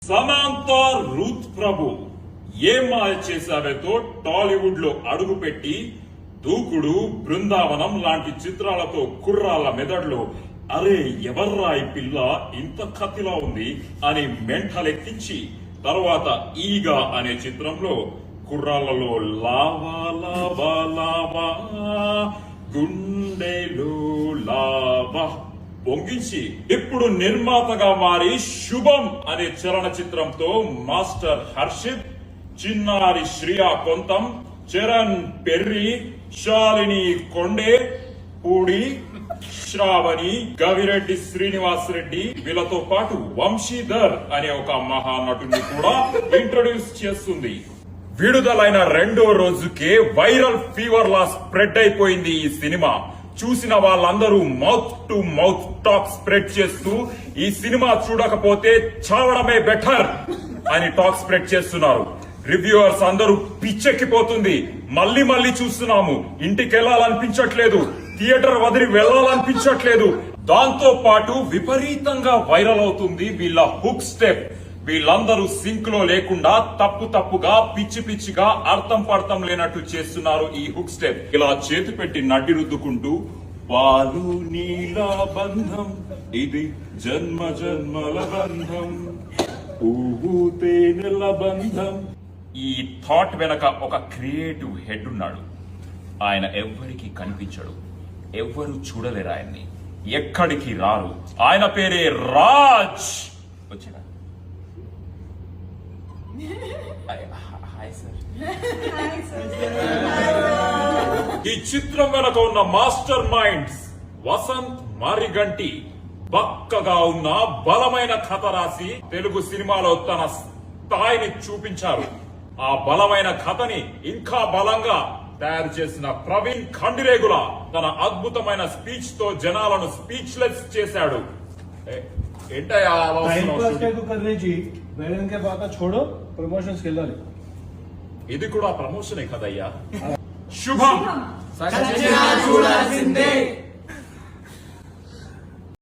Samantha Ruth ప్రభు ఏం మాయ చేశావేతో టాలీవుడ్ లో అడుగుపెట్టి దూకుడు, బృందావనం లాంటి చిత్రాలతో కుర్రాళ్ళ మెదడులో అరే ఎవర్రా ఈ పిల్ల ఇంత కత్తిలా ఉంది అని మెంటలెక్కించి తర్వాత ఈగా అనే చిత్రంలో కుర్రాళ్లలో లావా లావా లావా గుండెలో లావా పొంగించి ఇప్పుడు నిర్మాతగా మారి శుభం అనే చలనచిత్రంతో మాస్టర్ హర్షిత్, చిన్నారి శ్రియా కొంతం, చరణ్ పెర్రి, శాలిని కొండే, పూడి శ్రావణి, గవిరెడ్డి శ్రీనివాస్ రెడ్డి వీళ్ళతో పాటు వంశీధర్ అనే ఒక మహానటుని కూడా ఇంట్రొడ్యూస్ చేస్తుంది. విడుదలైన రెండో రోజుకే వైరల్ ఫీవర్ లా స్ప్రెడ్ అయిపోయింది ఈ సినిమా. చూసిన వాళ్ళందరూ mouth to mouth talk spread చేస్తూ ఈ సినిమా చూడకపోతే చావడమే బెటర్ అని టాక్ స్ప్రెడ్ చేస్తున్నారు. రివ్యూవర్స్ అందరూ పిచ్చెక్కిపోతుంది, మళ్ళీ మళ్ళీ చూస్తున్నాము, ఇంటికి వెళ్లాలనిపించట్లేదు, థియేటర్ వదిలి వెళ్లాలనిపించట్లేదు. దాంతో పాటు విపరీతంగా వైరల్ అవుతుంది వీళ్ళ హుక్ స్టెప్. వీళ్ళందరూ సింక్ లో లేకుండా తప్పుగా పిచ్చి పిచ్చిగా అర్థం పర్థం లేనట్టు చేస్తున్నారు ఈ హుక్ స్టెప్. ఇలా చేతి పెట్టి నడ్డి రుద్దుకుంటూ పాలు నీల బంధం ఇది జన్మ జన్మల బంధం, పువ్వు తేనెల బంధం. ఈ థాట్ వెనక ఒక క్రియేటివ్ హెడ్ ఉన్నాడు. ఆయన ఎవ్వరికి కనిపించడు, ఎవ్వరు చూడలేరు ఆయన్ని, ఎక్కడికి రారు. ఆయన పేరే రాజ్. వచ్చినా ఈ చిత్రం వెనక ఉన్న మాస్టర్ మైండ్స్ వసంత్ మారిగంటి బక్కగా ఉన్న బలమైన కథ రాసి తెలుగు సినిమాలో తన స్థాయిని చూపించారు. ఆ బలమైన కథని ఇంకా బలంగా తయారు చేసిన ప్రవీణ్ ఖండిరేగుల తన అద్భుతమైన స్పీచ్ తో జనాలను స్పీచ్లెస్ చేశాడు. ఇది కూడా ప్రమోషనే కదయ్యా. శుభం చూడాల్సిందే.